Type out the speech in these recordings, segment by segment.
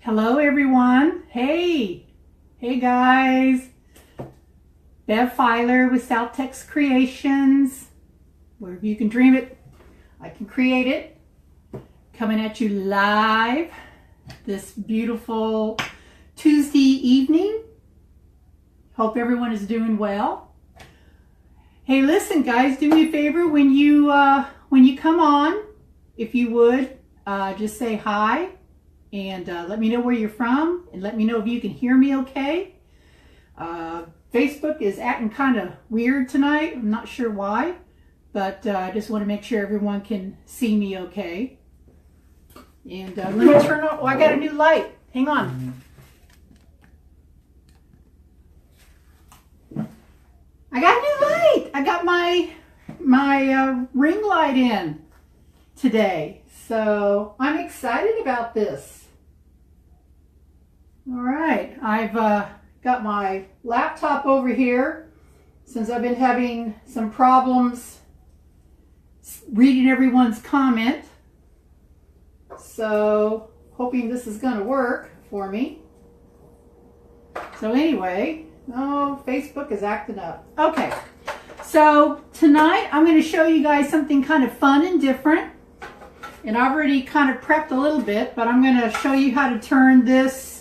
Hello everyone. Hey guys. Bev Filer with South Tex Creations. Wherever you can dream it, I can create it. Coming at you live this beautiful Tuesday evening. Hope everyone is doing well. Hey, listen guys, do me a favor when you come on, if you would, just say hi and let me know where you're from and let me know if you can hear me okay. Facebook is acting kind of weird tonight. I'm not sure why, but I just want to make sure everyone can see me okay. And let me turn on, I got a new light. Hang on. I got a new light. I got my ring light in today. So I'm excited about this. All right, I've got my laptop over here since I've been having some problems reading everyone's comment. So hoping this is going to work for me. So anyway, oh, Facebook is acting up. Okay, so tonight I'm going to show you guys something kind of fun and different. And I've already kind of prepped a little bit, but I'm going to show you how to turn this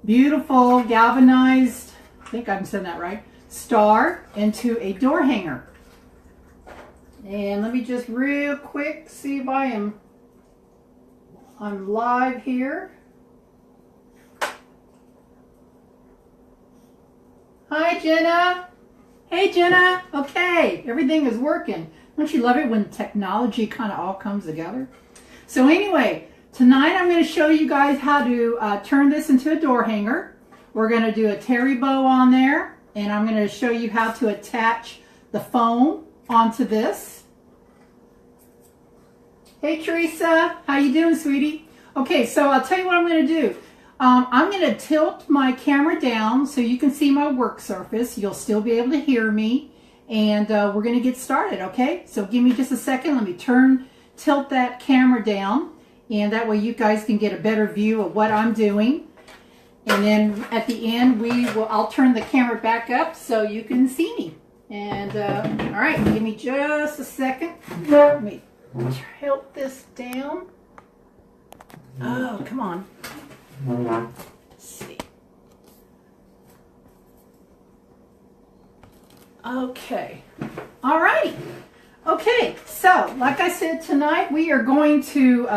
beautiful galvanized, I think I'm saying that right, star into a door hanger. And let me just real quick see if I'm live here. Hi Jenna. Hey Jenna. Okay, everything is working. Don't you love it when technology kind of all comes together? So anyway, tonight I'm going to show you guys how to turn this into a door hanger. We're going to do a terry bow on there, and I'm going to show you how to attach the foam onto this. Hey Teresa, how you doing, sweetie? Okay, so I'll tell you what I'm going to do. I'm going to tilt my camera down so you can see my work surface. You'll still be able to hear me. And we're going to get started, okay? So give me just a second. Let me tilt that camera down, and that way you guys can get a better view of what I'm doing. And then at the end, I'll turn the camera back up so you can see me. And all right, give me just a second. Let me tilt this down. Oh, come on. Let's see. Okay. All right. Okay. So, like I said, tonight we are going to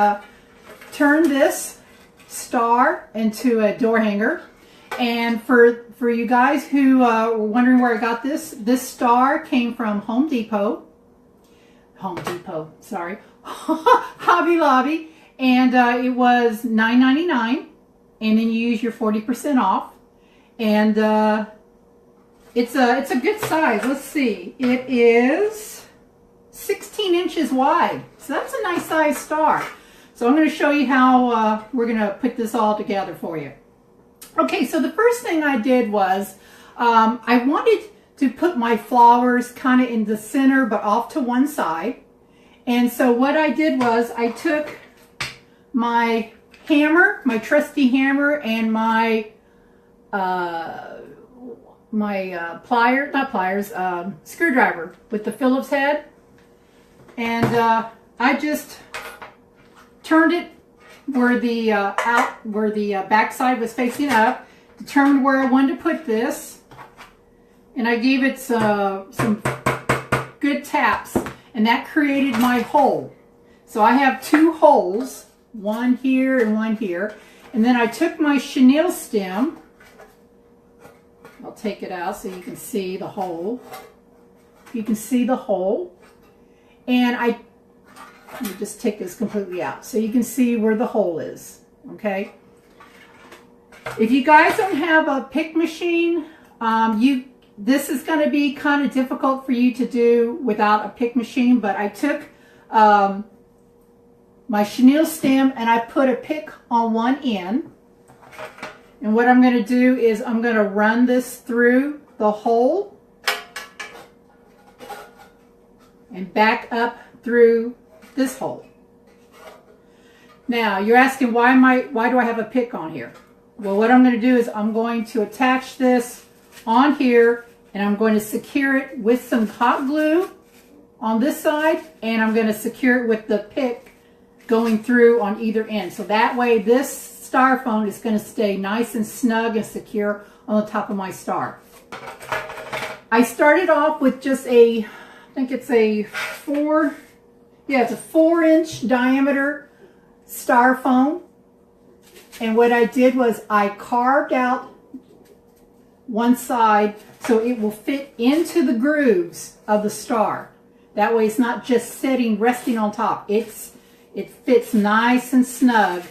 turn this star into a door hanger. And for you guys who were wondering where I got this star came from Home Depot, sorry, Hobby Lobby, and it was $9.99, and then you use your 40% off, and it's a good size. Let's see. It is 16 inches wide. So that's a nice size star. So I'm going to show you how we're going to put this all together for you. Okay, so the first thing I did was I wanted to put my flowers kind of in the center but off to one side. And so what I did was I took my hammer, my trusty hammer, and my screwdriver with the Phillips head, and I just turned it where the back side was facing up, determined where I wanted to put this, and I gave it some good taps, and that created my hole. So I have two holes, one here and one here, and then I took my chenille stem. I'll take it out so you can see the hole. You can see the hole. And let me just take this completely out so you can see where the hole is. Okay. If you guys don't have a pick machine, this is going to be kind of difficult for you to do without a pick machine, but I took my chenille stem and I put a pick on one end. And what I'm going to do is I'm going to run this through the hole and back up through this hole. Now, you're asking why do I have a pick on here? Well, what I'm going to do is I'm going to attach this on here, and I'm going to secure it with some hot glue on this side, and I'm going to secure it with the pick going through on either end. So that way this styrofoam is going to stay nice and snug and secure on the top of my star. I started off with just I think it's a 4-inch diameter styrofoam. And what I did was I carved out one side so it will fit into the grooves of the star. That way it's not just resting on top. It fits nice and snug.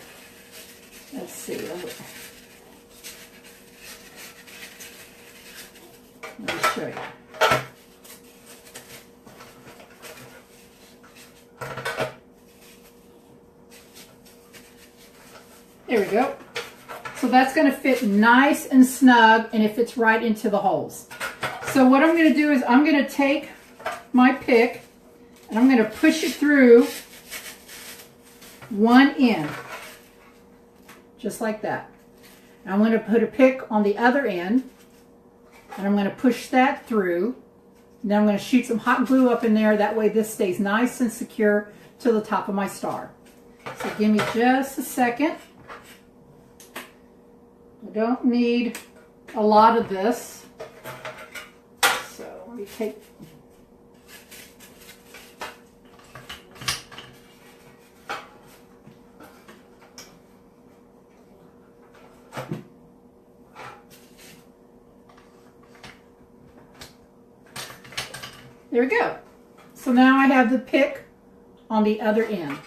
Let's see. Let me show you. There we go. So that's going to fit nice and snug, and it fits right into the holes. So what I'm going to do is I'm going to take my pick and I'm going to push it through one end, just like that. And I'm going to put a pick on the other end, and I'm going to push that through. Then I'm going to shoot some hot glue up in there. That way this stays nice and secure to the top of my star. So give me just a second. I don't need a lot of this. So let me take... There we go. So now I have the pick on the other end.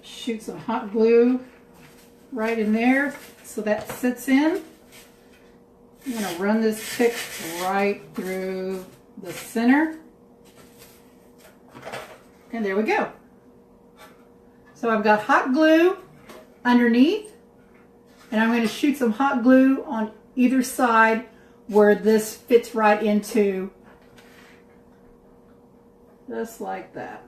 Shoot some hot glue right in there so that sits in. I'm going to run this pick right through the center. And there we go. So I've got hot glue underneath, and I'm going to shoot some hot glue on either side where this fits right into, just like that.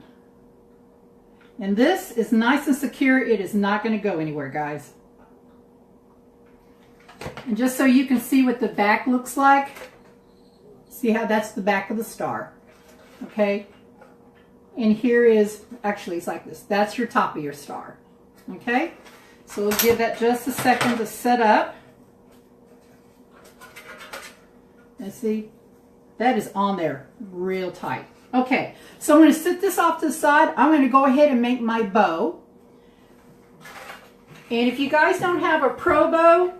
And this is nice and secure. It is not going to go anywhere, guys. And just so you can see what the back looks like, see how that's the back of the star. Okay? And here is, actually it's like this. That's your top of your star. Okay? So we'll give that just a second to set up. And see, that is on there real tight. Okay, so I'm going to sit this off to the side. I'm going to go ahead and make my bow. And if you guys don't have a pro bow,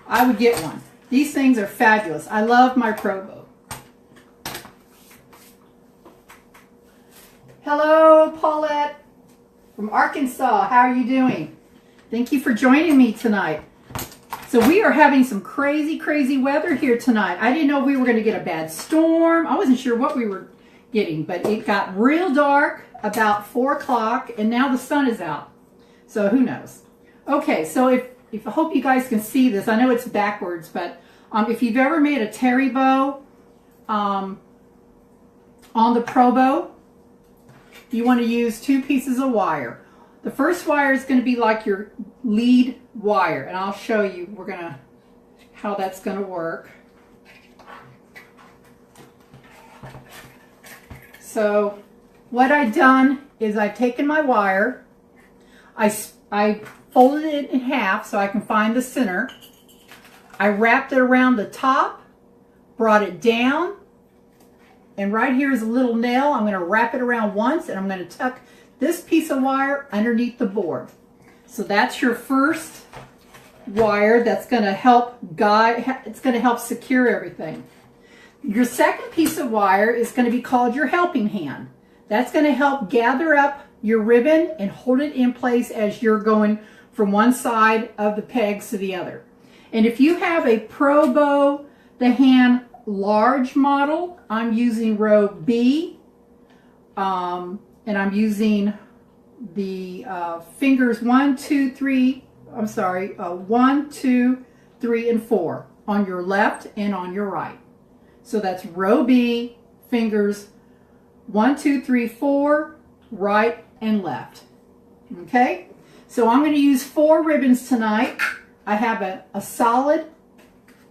I would get one. These things are fabulous. I love my pro bow. Hello, Paulette from Arkansas. How are you doing? Thank you for joining me tonight. So we are having some crazy, crazy weather here tonight. I didn't know we were going to get a bad storm. I wasn't sure what we were getting, but it got real dark about 4 o'clock, and now the sun is out. So who knows? Okay, so if I hope you guys can see this. I know it's backwards, but if you've ever made a terry bow on the Pro Bow, you want to use 2 pieces of wire. The first wire is going to be like your lead wire, and I'll show you how that's going to work. So what I've done is I've taken my wire, I folded it in half so I can find the center. I wrapped it around the top, brought it down, and right here is a little nail. I'm going to wrap it around once, and I'm going to tuck this piece of wire underneath the board. So that's your first wire that's going to help guide, it's going to help secure everything. Your second piece of wire is going to be called your helping hand. That's going to help gather up your ribbon and hold it in place as you're going from one side of the pegs to the other. And if you have a Pro Bow, the hand large model, I'm using row B, and I'm using the fingers 1, 2, 3, 1, 2, 3, and 4 on your left and on your right. So that's row B, fingers 1, 2, 3, 4, right and left. Okay, so I'm going to use 4 ribbons tonight. I have a solid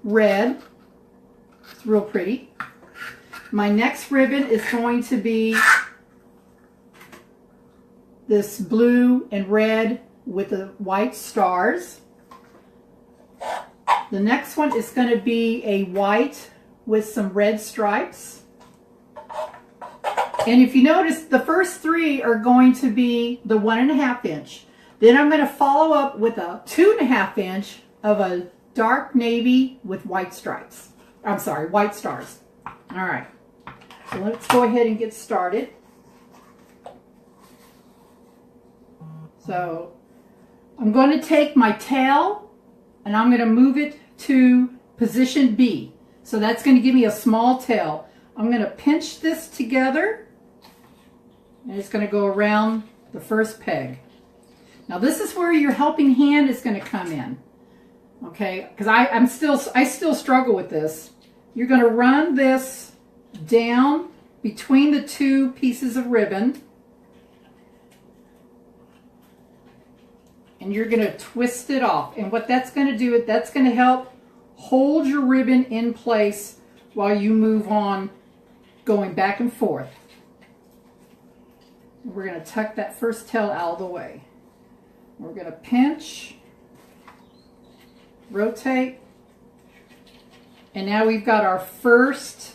red. It's real pretty. My next ribbon is going to be this blue and red with the white stars. The next one is going to be a white with some red stripes. And if you notice, the first 3 are going to be the 1.5 inch. Then I'm going to follow up with a 2.5 inch of a dark navy with white stripes. I'm sorry, white stars. All right, so let's go ahead and get started. So I'm going to take my tail and I'm going to move it to position B. So that's going to give me a small tail. I'm going to pinch this together and it's going to go around the first peg. Now this is where your helping hand is going to come in. Okay, because I still struggle with this. You're going to run this down between the 2 pieces of ribbon. And you're going to twist it off. And what that's going to do, that's going to help hold your ribbon in place while you move on, going back and forth. We're going to tuck that first tail out of the way. We're going to pinch, rotate, and now we've got our first,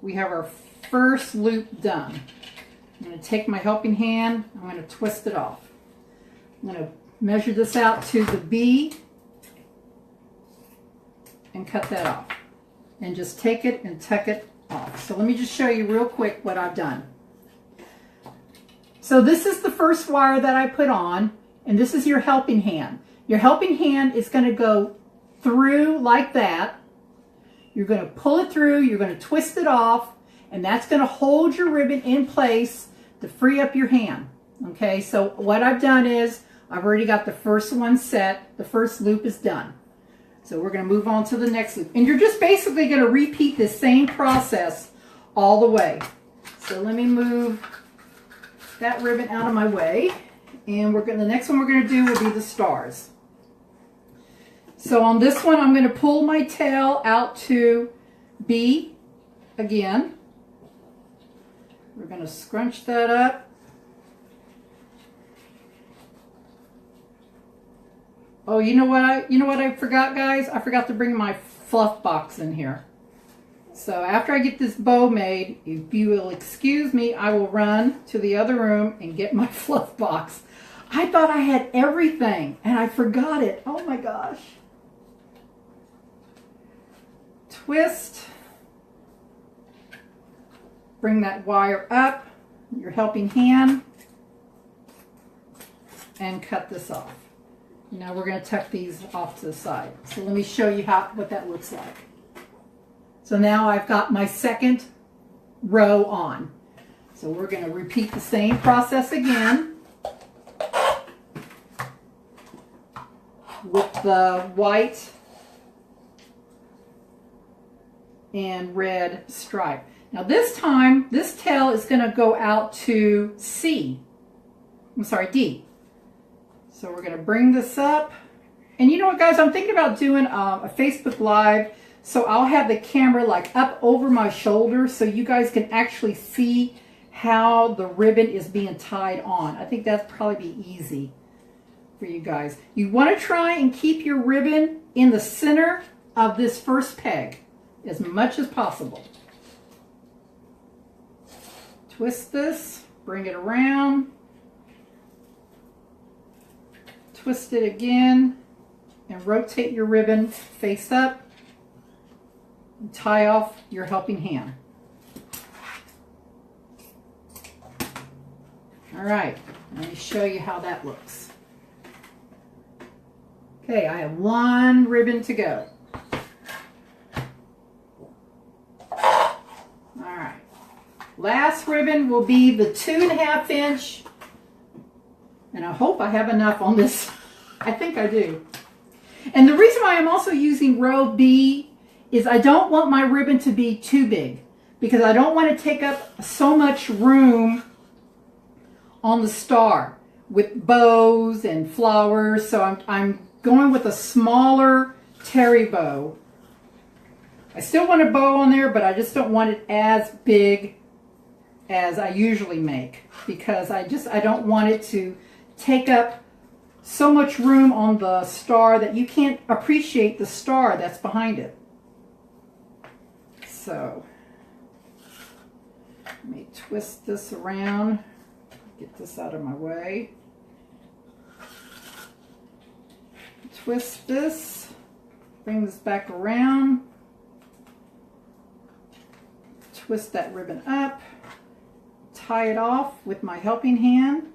we have our first loop done. I'm going to take my helping hand, I'm going to twist it off. I'm going to measure this out to the B and cut that off. And just take it and tuck it off. So let me just show you real quick what I've done. So this is the first wire that I put on, and this is your helping hand. Your helping hand is going to go through like that. You're going to pull it through, you're going to twist it off, and that's going to hold your ribbon in place to free up your hand. Okay, so what I've done is I've already got the first one set. The first loop is done. So we're going to move on to the next loop. And you're just basically going to repeat this same process all the way. So let me move that ribbon out of my way. And the next one we're going to do will be the stars. So on this one, I'm going to pull my tail out to B again. We're going to scrunch that up. Oh, you know what I forgot, guys? I forgot to bring my fluff box in here. So after I get this bow made, if you will excuse me, I will run to the other room and get my fluff box. I thought I had everything and I forgot it. Oh my gosh. Twist. Bring that wire up, your helping hand, and cut this off. Now we're going to tuck these off to the side. So let me show you what that looks like. So now I've got my second row on. So we're going to repeat the same process again with the white and red stripe. Now this time, this tail is going to go out to D. So we're going to bring this up. And you know what, guys? I'm thinking about doing a Facebook Live. So I'll have the camera like up over my shoulder so you guys can actually see how the ribbon is being tied on. I think that'd probably be easy for you guys. You want to try and keep your ribbon in the center of this first peg as much as possible. Twist this, bring it around. Twist it again and rotate your ribbon face up and tie off your helping hand. All right, let me show you how that looks. Okay, I have one ribbon to go. All right, last ribbon will be the 2.5 inch. And I hope I have enough on this. I think I do. And the reason why I'm also using row B is I don't want my ribbon to be too big. because I don't want to take up so much room on the star with bows and flowers. So I'm going with a smaller terry bow. I still want a bow on there, but I just don't want it as big as I usually make, because I don't want it to take up so much room on the star that you can't appreciate the star that's behind it. So let me twist this around, get this out of my way. Twist this, bring this back around, twist that ribbon up, tie it off with my helping hand,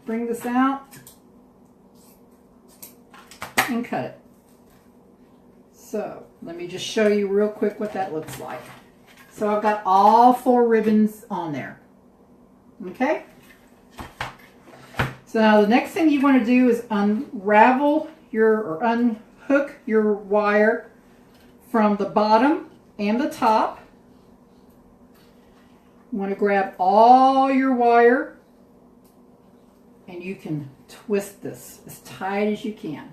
bring this out, and cut it. So let me just show you real quick what that looks like. So I've got all 4 ribbons on there. Okay? So now the next thing you want to do is unravel or unhook your wire from the bottom and the top. You want to grab all your wire, and you can twist this as tight as you can.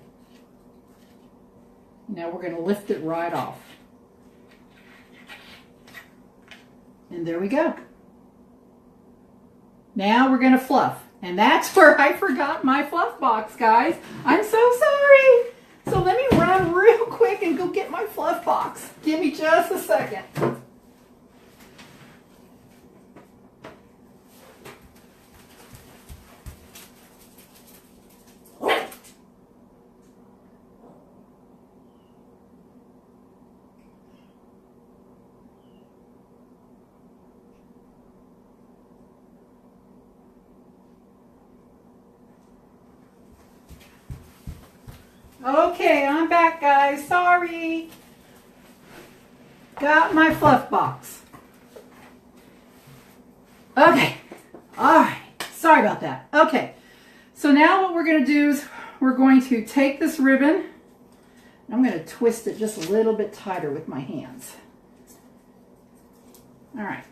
Now we're going to lift it right off. And there we go. Now we're going to fluff. And that's where I forgot my fluff box, guys. I'm so sorry. So let me run real quick and go get my fluff box. Give me just a second. Okay, I'm back, guys. Sorry. Got my fluff box. Okay. All right. Sorry about that. Okay. So now what we're going to do is we're going to take this ribbon. I'm going to twist it just a little bit tighter with my hands. All right.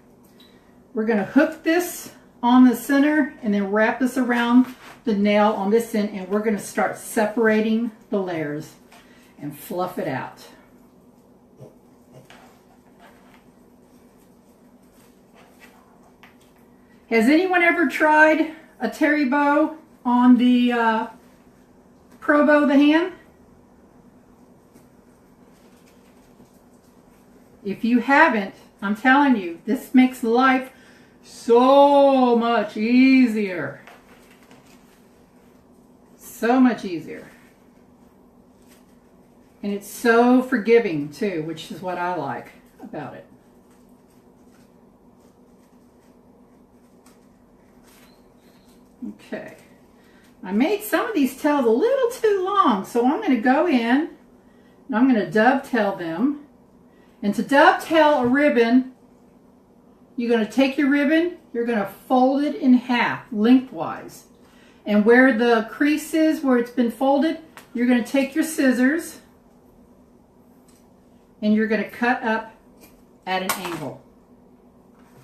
We're going to hook this on the center and then wrap this around the nail on this end, and we're going to start separating the layers and fluff it out. Has anyone ever tried a terry bow on the Pro Bow the hand? If you haven't, I'm telling you, this makes life so much easier. So much easier. And it's so forgiving too, which is what I like about it. Okay. I made some of these tails a little too long, so I'm going to go in and I'm going to dovetail them. And to dovetail a ribbon, you're going to take your ribbon, you're going to fold it in half lengthwise. And where the crease is, where it's been folded, you're going to take your scissors and you're going to cut up at an angle.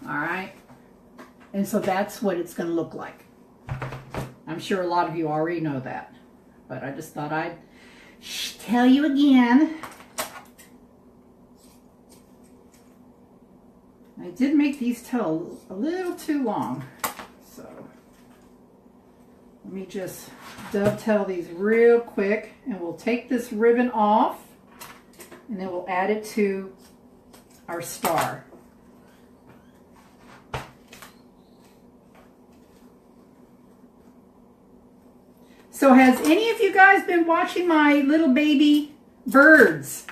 All right? And so that's what it's going to look like. I'm sure a lot of you already know that, but I just thought I'd tell you again. I did make these tails a little too long, so let me just dovetail these real quick, and we'll take this ribbon off and then we'll add it to our star. So has any of you guys been watching my little baby birds?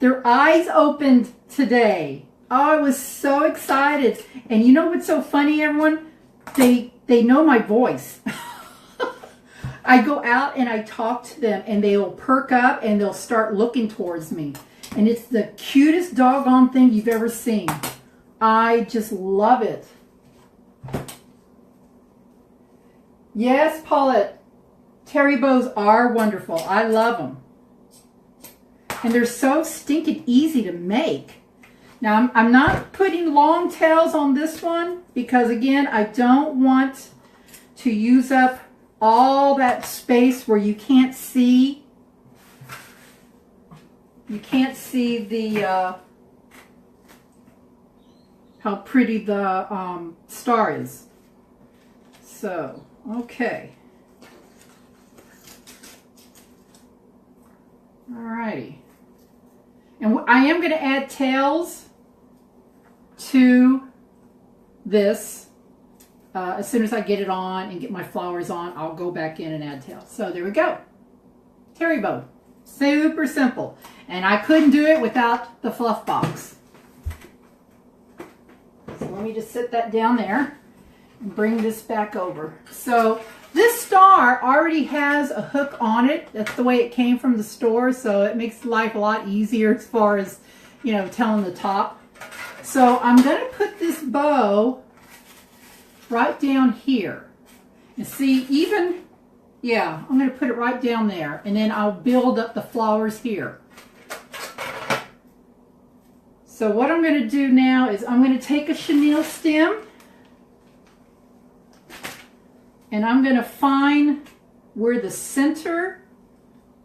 Their eyes opened today. Oh, I was so excited. And you know what's so funny, everyone? They know my voice. I go out and I talk to them and they'll perk up and they'll start looking towards me. And it's the cutest doggone thing you've ever seen. I just love it. Yes, Paulette. Terry bows are wonderful. I love them. And they're so stinking easy to make. Now I'm not putting long tails on this one because again, I don't want to use up all that space where you can't see the how pretty the star is. So, okay. Alrighty. And I am going to add tails to this. As soon as I get it on and get my flowers on, I'll go back in and add tails. So there we go. Terry bow. Super simple. And I couldn't do it without the fluff box. So let me just set that down there and bring this back over. So this star already has a hook on it. That's the way it came from the store. So it makes life a lot easier as far as, you know, telling the top. So I'm going to put this bow right down here. And see, even, yeah, I'm going to put it right down there. And then I'll build up the flowers here. So what I'm going to do now is I'm going to take a chenille stem and I'm going to find where the center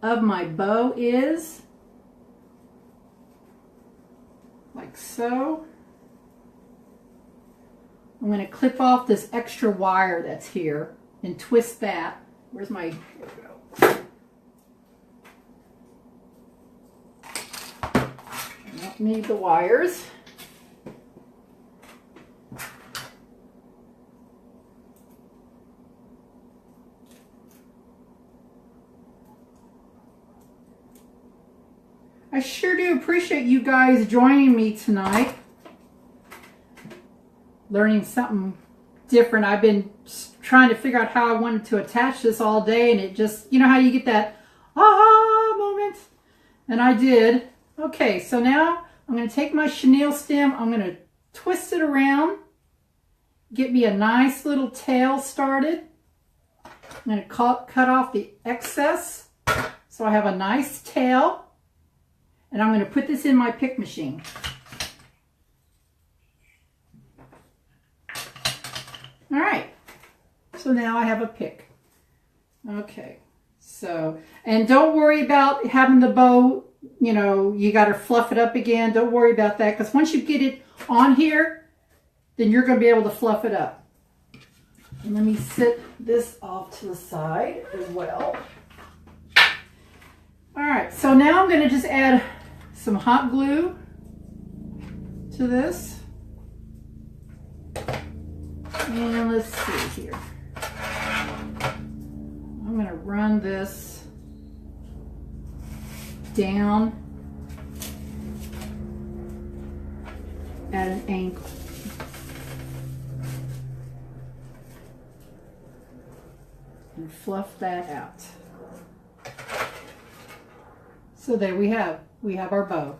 of my bow is, like so. I'm going to clip off this extra wire that's here and twist that. Where's my, here we go. I don't need the wires. I sure do appreciate you guys joining me tonight. Learning something different. I've been trying to figure out how I wanted to attach this all day, and it just, you know how you get that aha moment? And I did. Okay, so now I'm going to take my chenille stem, I'm going to twist it around, get me a nice little tail started. I'm going to cut off the excess so I have a nice tail, and I'm going to put this in my pick machine. All right, so now I have a pick. Okay, so, and don't worry about having the bow, you know, you got to fluff it up again. Don't worry about that, because once you get it on here, then you're going to be able to fluff it up. And let me set this off to the side as well. All right, so now I'm going to just add some hot glue to this. And let's see here. I'm going to run this down at an angle. And fluff that out. So there we have our bow.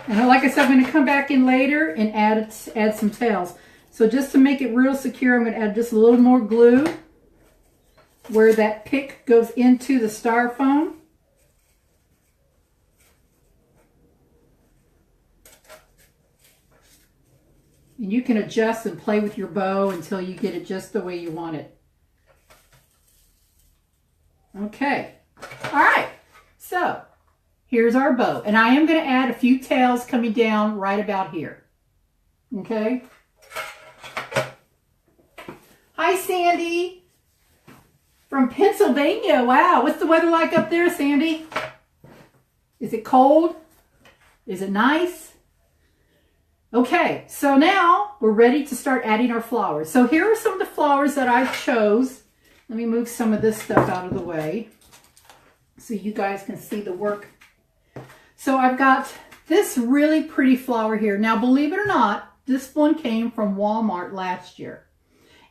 And like I said, I'm going to come back in later and add some tails. So just to make it real secure, I'm going to add just a little more glue where that pick goes into the styrofoam. And you can adjust and play with your bow until you get it just the way you want it. Okay. All right. So here's our bow. And I am going to add a few tails coming down right about here. Okay. Hi, Sandy. From Pennsylvania. Wow. What's the weather like up there, Sandy? Is it cold? Is it nice? Okay, so now we're ready to start adding our flowers. So here are some of the flowers that I chose. Let me move some of this stuff out of the way so you guys can see the work. So I've got this really pretty flower here. Now, believe it or not, this one came from Walmart last year.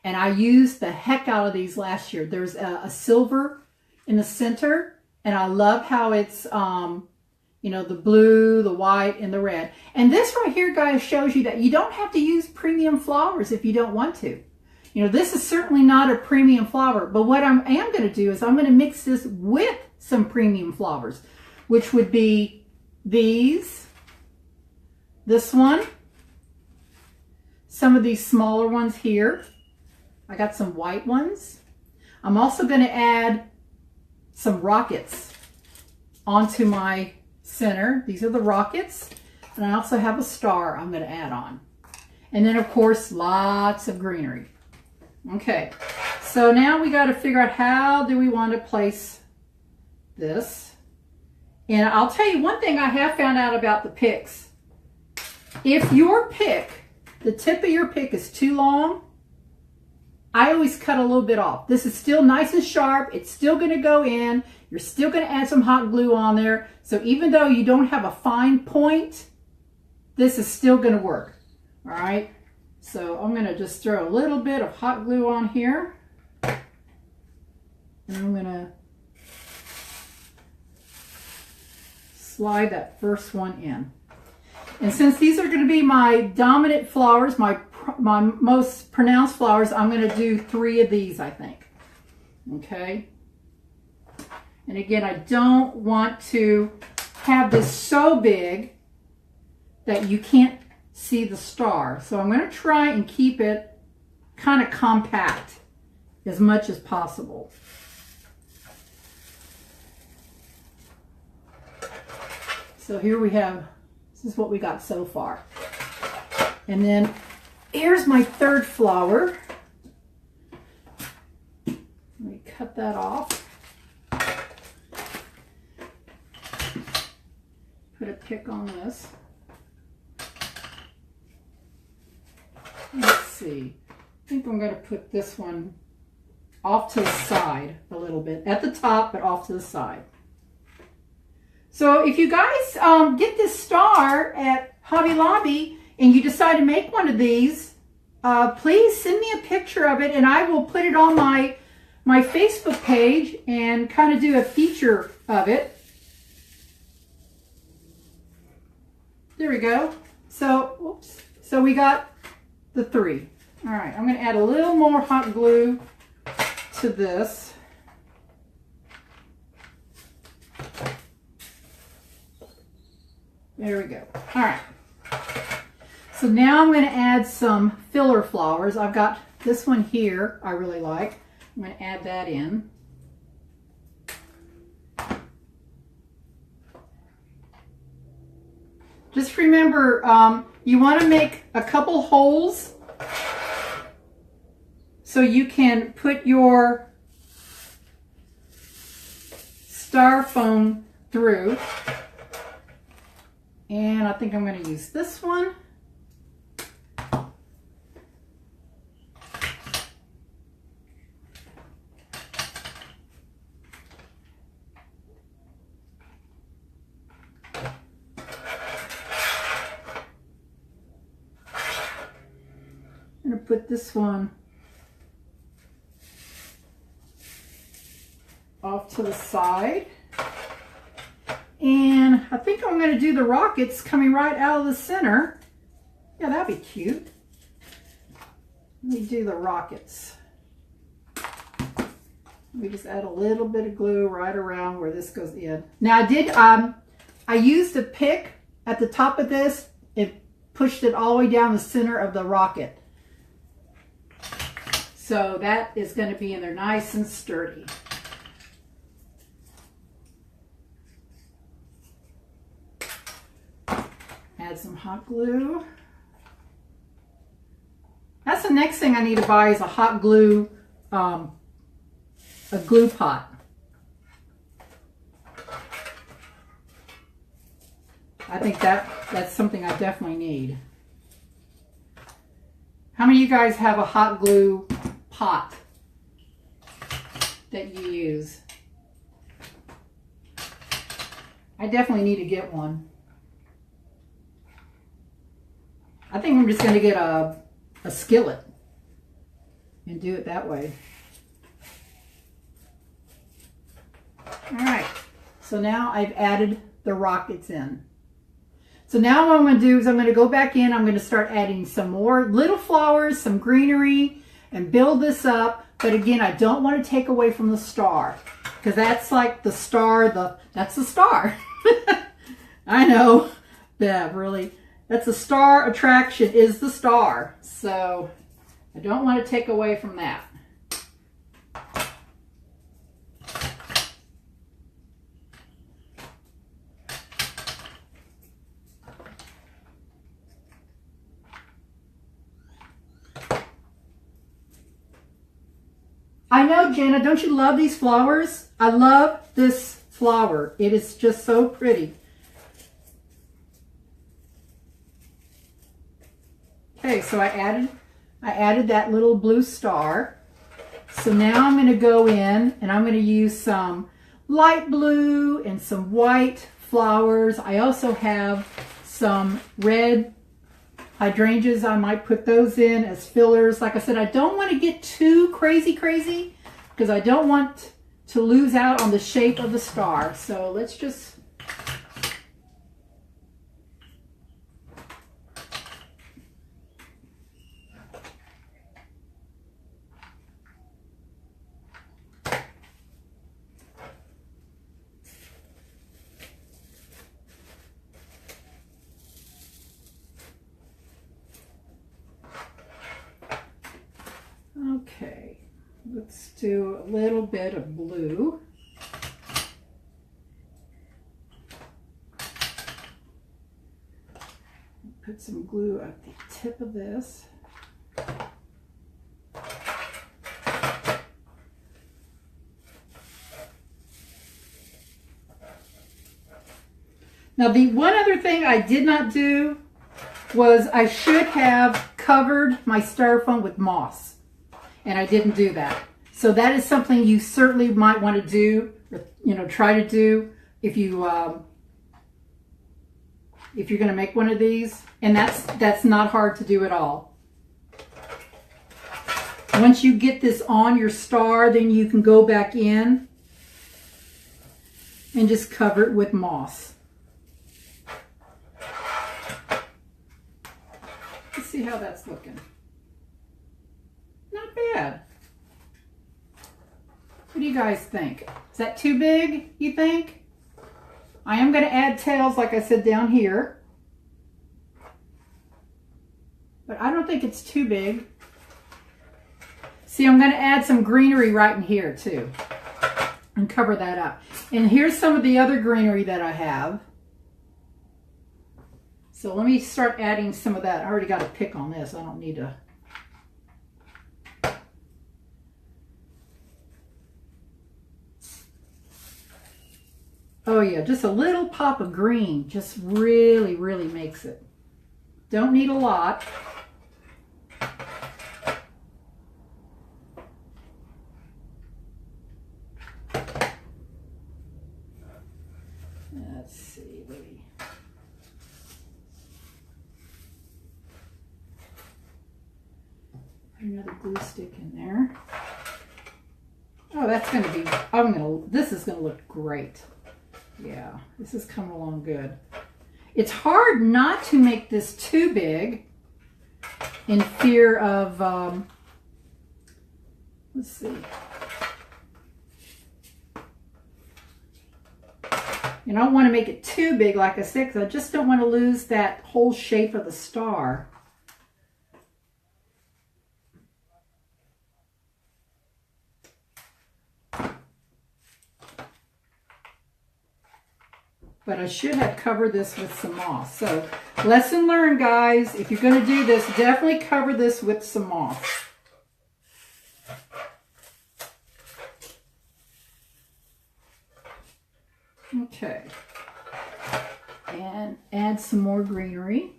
And I used the heck out of these last year. There's a silver in the center. And I love how it's, you know, the blue, the white, and the red. And this right here, guys, shows you that you don't have to use premium flowers if you don't want to. You know, this is certainly not a premium flower. But what I am going to do is I'm going to mix this with some premium flowers, which would be these, this one, some of these smaller ones here. I got some white ones. I'm also going to add some rockets onto my center. These are the rockets. And I also have a star I'm going to add on. And then, of course, lots of greenery. Okay, so now we got to figure out how do we want to place this. And I'll tell you one thing I have found out about the picks. If your pick, the tip of your pick is too long, I always cut a little bit off. This is still nice and sharp. It's still going to go in. You're still going to add some hot glue on there. So even though you don't have a fine point, this is still going to work. All right. So I'm going to just throw a little bit of hot glue on here. And I'm going to slide that first one in. And since these are going to be my dominant flowers, my most pronounced flowers, I'm going to do 3 of these, I think. Okay. And again, I don't want to have this so big that you can't see the star. So I'm going to try and keep it kind of compact as much as possible. So here we have, this is what we got so far. And then here's my third flower. Let me cut that off. Put a pick on this. Let's see. I think I'm going to put this one off to the side a little bit. At the top, but off to the side. So if you guys get this star at Hobby Lobby and you decide to make one of these, please send me a picture of it and I will put it on my Facebook page and kind of do a feature of it. There we go. So, whoops. So we got the 3. All right, I'm going to add a little more hot glue to this. There we go. All right. So now I'm going to add some filler flowers. I've got this one here I really like. I'm going to add that in. Just remember, you want to make a couple holes so you can put your styrofoam through. And I think I'm going to use this one. I'm going to put this one off to the side. And I think I'm going to do the rockets coming right out of the center. Yeah, that'd be cute. Let me do the rockets. Let me just add a little bit of glue right around where this goes in. Now I used a pick at the top of this. It pushed it all the way down the center of the rocket. So that is going to be in there nice and sturdy. Add some hot glue. That's the next thing I need to buy is a hot glue, a glue pot. I think that's something I definitely need. How many of you guys have a hot glue pot that you use? I definitely need to get one. I think I'm just going to get a skillet and do it that way. All right, so now I've added the rockets in. So now what I'm going to do is I'm going to go back in. I'm going to start adding some more little flowers, some greenery, and build this up. But again, I don't want to take away from the star because that's like the star, that's the star. I know, Bev, really. That's the star attraction, is the star. So I don't want to take away from that. I know, Jenna, don't you love these flowers? I love this flower. It is just so pretty. Okay, so I added that little blue star. So now I'm going to go in and I'm going to use some light blue and some white flowers. I also have some red hydrangeas. I might put those in as fillers. Like I said, I don't want to get too crazy because I don't want to lose out on the shape of the star. So let's just okay, let's do a little bit of blue. Put some glue at the tip of this. Now, the one other thing I did not do was I should have covered my styrofoam with moss, and I didn't do that. So that is something you certainly might want to do, or, try to do if you're going to make one of these, and that's not hard to do at all. Once you get this on your star, then you can go back in and just cover it with moss. Let's see how that's looking. Not bad. What do you guys think? Is that too big, you think? I am going to add tails, like I said, down here. But I don't think it's too big. See, I'm going to add some greenery right in here, too. And cover that up. And here's some of the other greenery that I have. So let me start adding some of that. I already got a pick on this. I don't need to. Oh yeah, just a little pop of green just really, really makes it. Don't need a lot. Let's see, maybe. Put another glue stick in there. Oh, that's going to be, this is going to look great. Yeah, this is coming along good. It's hard not to make this too big in fear of, let's see. You don't want to make it too big, like I said, because I just don't want to lose that whole shape of the star. But I should have covered this with some moss. So, lesson learned, guys. If you're going to do this, definitely cover this with some moss. Okay. And add some more greenery.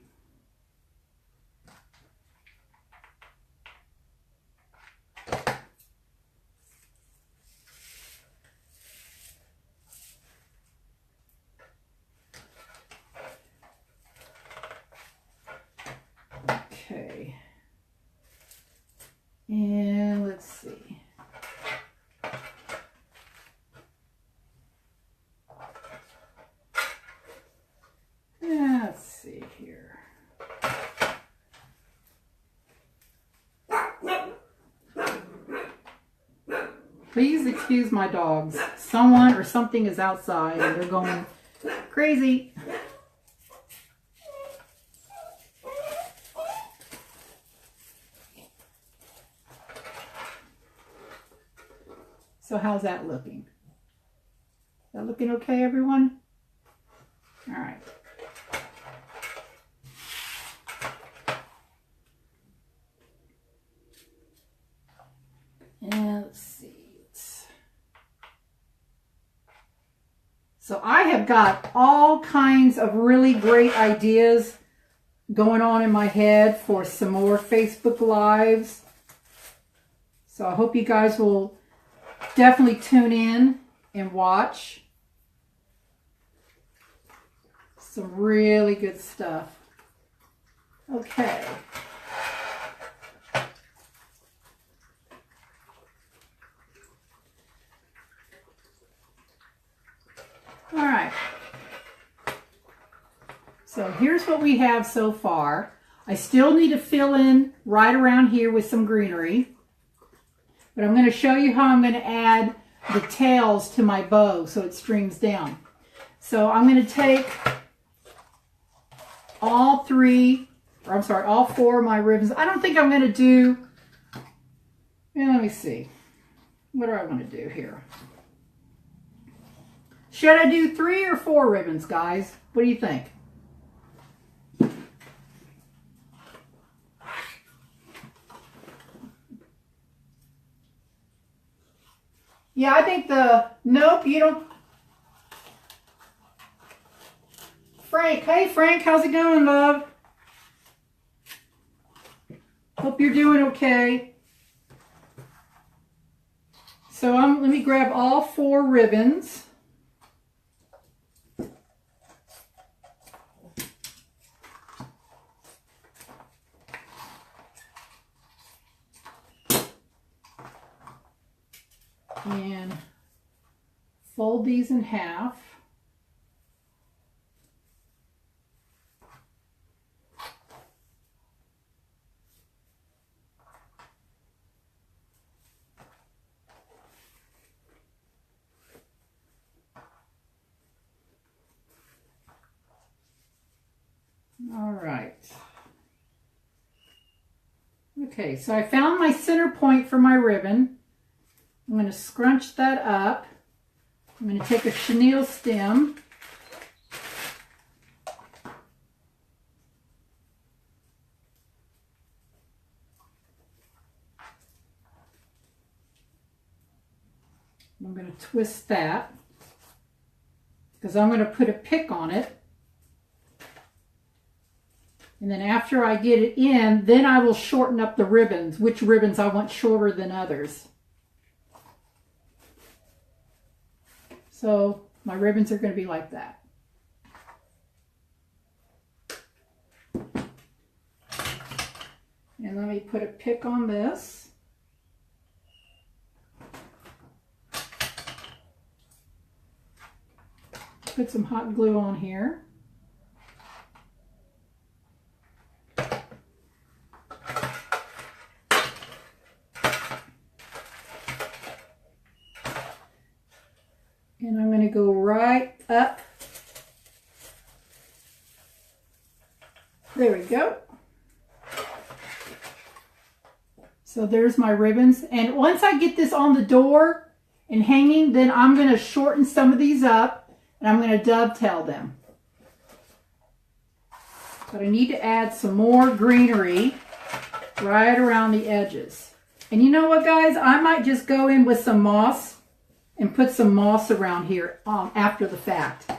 Okay. And let's see. Let's see here. Please excuse my dogs. Someone or something is outside and they're going crazy. So how's that looking? Is that looking okay, everyone? All right. And let's see. So I have got all kinds of really great ideas going on in my head for some more Facebook Lives. So I hope you guys will definitely tune in and watch. Some really good stuff. Okay. All right. So here's what we have so far. I still need to fill in right around here with some greenery. But I'm going to show you how I'm going to add the tails to my bow so it streams down. So I'm going to take all four of my ribbons. I don't think I'm going to do, let me see. What do I want to do here? Should I do 3 or 4 ribbons, guys? What do you think? Yeah, I think nope, you don't. Frank, hey Frank, how's it going, love? Hope you're doing okay. So let me grab all 4 ribbons. And fold these in half. All right. Okay, so I found my center point for my ribbon. I'm going to scrunch that up. I'm going to take a chenille stem. I'm going to twist that because I'm going to put a pick on it. And then after I get it in, then I will shorten up the ribbons, which ribbons I want shorter than others. So my ribbons are going to be like that. And let me put a pick on this. Put some hot glue on here. And I'm going to go right up. There we go. So there's my ribbons. And once I get this on the door and hanging, then I'm going to shorten some of these up and I'm going to dovetail them. But I need to add some more greenery right around the edges. And you know what, guys? I might just go in with some moss and put some moss around here after the fact.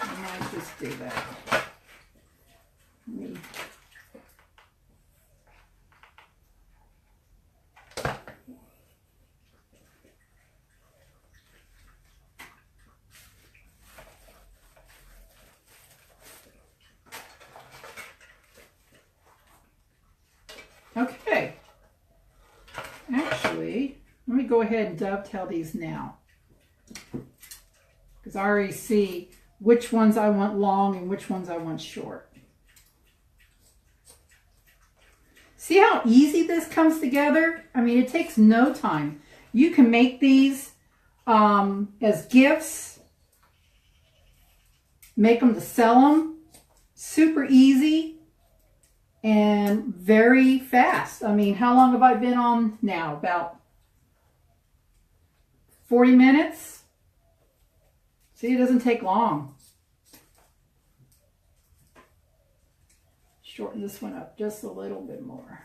I might just do that. Okay. Actually, let me go ahead and dovetail these now, because I already see which ones I want long and which ones I want short. See how easy this comes together? I mean, it takes no time. You can make these as gifts, make them to sell them. Super easy. and very fast. I mean, how long have I been on now? About 40 minutes. See, it doesn't take long. Shorten this one up just a little bit more.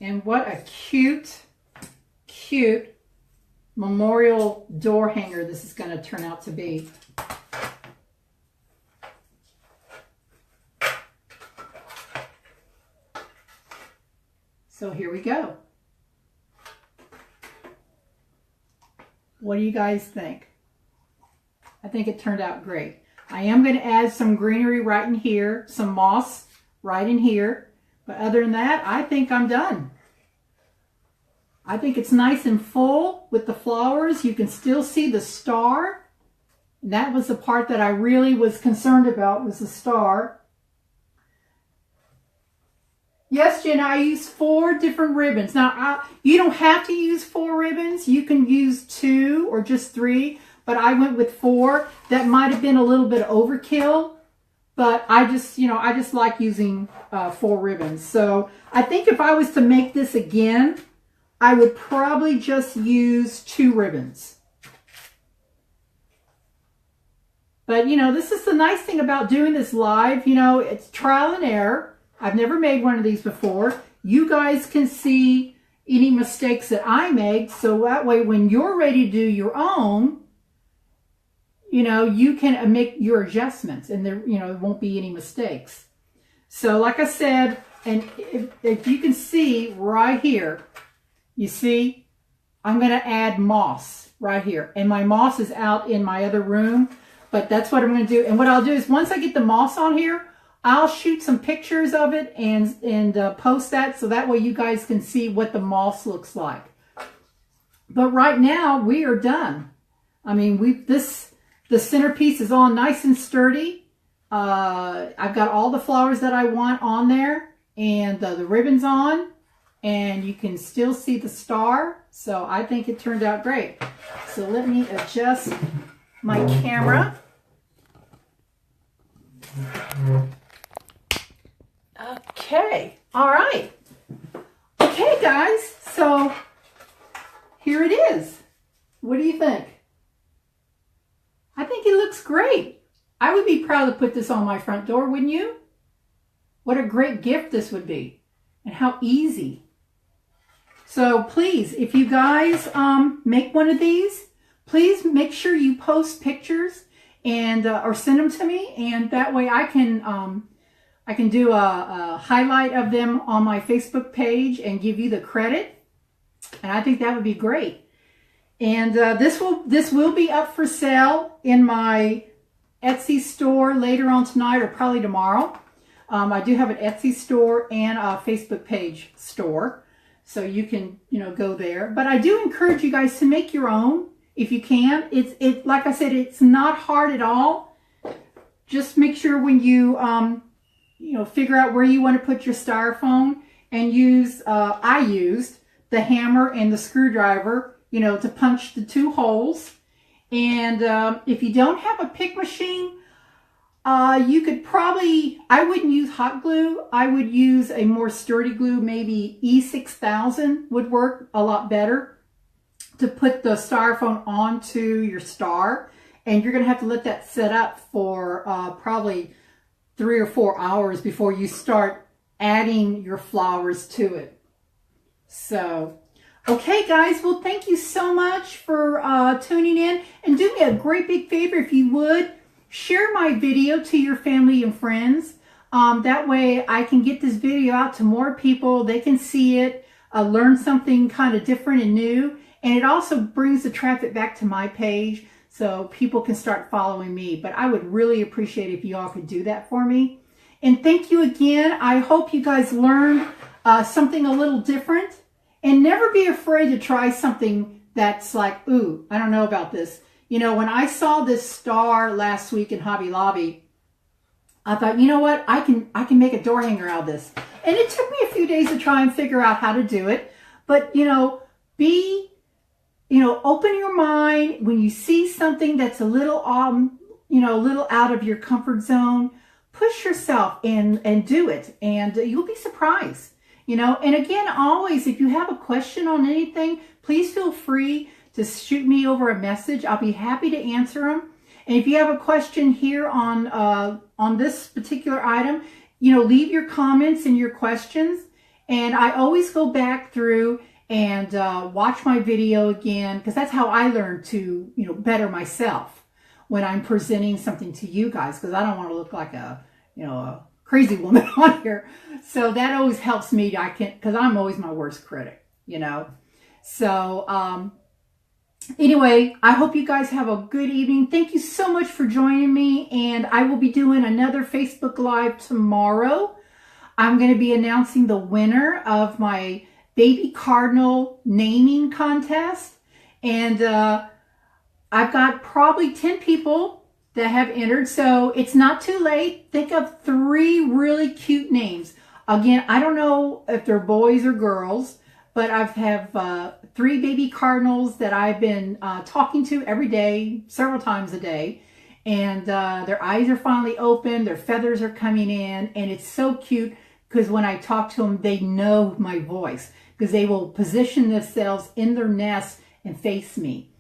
And what a cute, cute memorial door hanger this is going to turn out to be. So here we go. What do you guys think? I think it turned out great. I am going to add some greenery right in here, some moss right in here. But other than that, I think I'm done. I think it's nice and full with the flowers. You can still see the star. And that was the part that I really was concerned about, was the star. Yes, Jenna, I used 4 different ribbons. Now, you don't have to use 4 ribbons. You can use 2 or just 3, but I went with 4. That might have been a little bit overkill, but I just like using 4 ribbons. So I think if I was to make this again, I would probably just use 2 ribbons. But, this is the nice thing about doing this live. It's trial and error. I've never made one of these before. You guys can see any mistakes that I make, so that way when you're ready to do your own, you can make your adjustments and there, won't be any mistakes. So like I said, and if you can see right here, you see, I'm going to add moss right here. And my moss is out in my other room, but that's what I'm going to do. And what I'll do is once I get the moss on here, I'll shoot some pictures of it and post that so that way you guys can see what the moss looks like. But right now we are done. I mean, the centerpiece is all nice and sturdy. I've got all the flowers that I want on there and the ribbons on, and you can still see the star. So I think it turned out great. So let me adjust my camera. Okay, all right. Okay, guys, so here it is. What do you think? I think it looks great. I would be proud to put this on my front door, wouldn't you? What a great gift this would be, and how easy. So please, if you guys make one of these, please make sure you post pictures and or send them to me, and that way I can do a highlight of them on my Facebook page and give you the credit. And I think that would be great. And this will be up for sale in my Etsy store later on tonight or probably tomorrow. I do have an Etsy store and a Facebook page store, so you can go there. But I do encourage you guys to make your own if you can. It's like I said, it's not hard at all. Just make sure when you figure out where you want to put your styrofoam and use, I used the hammer and the screwdriver, to punch the 2 holes. And if you don't have a pick machine, you could probably, I wouldn't use hot glue. I would use a more sturdy glue, maybe E6000 would work a lot better to put the styrofoam onto your star. And you're going to have to let that set up for probably 3 or 4 hours before you start adding your flowers to it. So, okay guys, well thank you so much for tuning in, and do me a great big favor if you would, share my video to your family and friends. That way I can get this video out to more people. They can see it, learn something kind of different and new, and it also brings the traffic back to my page so people can start following me. But I would really appreciate if you all could do that for me. And thank you again. I hope you guys learned something a little different. And never be afraid to try something that's like, ooh, I don't know about this. When I saw this star last week in Hobby Lobby, I thought, you know what? I can make a door hanger out of this. And it took me a few days to try and figure out how to do it. But, open your mind when you see something that's a little you know, a little out of your comfort zone, push yourself and do it, and you'll be surprised. You know, and again, always, if you have a question on anything, please feel free to shoot me over a message. I'll be happy to answer them. And if you have a question here on this particular item, you know, leave your comments and your questions. And I always go back through and watch my video again, because that's how I learn to, you know, better myself when I'm presenting something to you guys, because I don't want to look like a, you know, a crazy woman on here. So that always helps me. Because I'm always my worst critic, you know. So anyway, I hope you guys have a good evening. Thank you so much for joining me, and I will be doing another Facebook Live tomorrow. I'm going to be announcing the winner of my baby cardinal naming contest, and I've got probably 10 people that have entered, so it's not too late. Think of 3 really cute names. Again, I don't know if they're boys or girls, but I have 3 baby cardinals that I've been talking to every day, several times a day, and their eyes are finally open, their feathers are coming in, and it's so cute because when I talk to them, they know my voice, because they will position themselves in their nest and face me.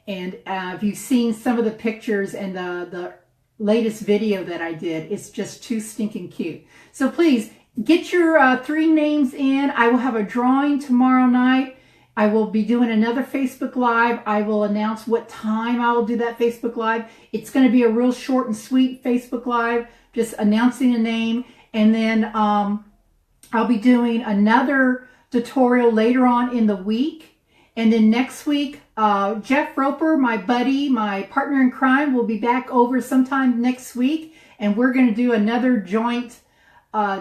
And if you've seen some of the pictures and the latest video that I did, it's just too stinking cute. So please get your 3 names in. I will have a drawing tomorrow night. I will be doing another Facebook Live. I will announce what time I will do that Facebook Live. It's going to be a real short and sweet Facebook Live, just announcing a name. And then I'll be doing another tutorial later on in the week. And then next week, Jeff Roper, my buddy, my partner in crime, will be back over sometime next week. And we're going to do another joint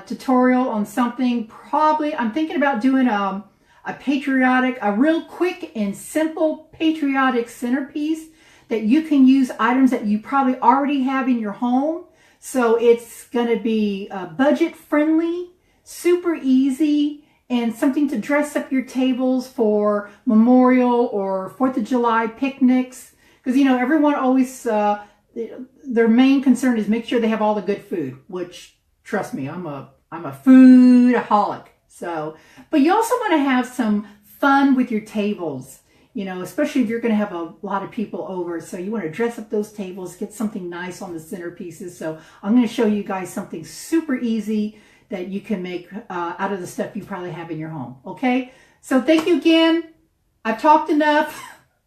tutorial on something. Probably, I'm thinking about doing a real quick and simple patriotic centerpiece that you can use items that you probably already have in your home. So it's going to be budget friendly, super easy, and something to dress up your tables for Memorial or 4th of July picnics. Because, you know, everyone always, their main concern is make sure they have all the good food, which, trust me, I'm a foodaholic. So, but you also want to have some fun with your tables, you know, especially if you're going to have a lot of people over. So you want to dress up those tables, get something nice on the centerpieces. So I'm going to show you guys something super easy that you can make out of the stuff you probably have in your home. Okay, so thank you again. I've talked enough.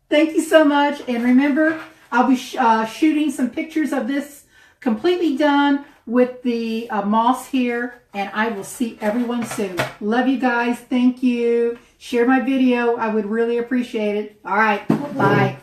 Thank you so much. And remember, I'll be shooting some pictures of this completely done with the moss here, and I will see everyone soon. Love you guys. Thank you. Share my video. I would really appreciate it. All right, bye.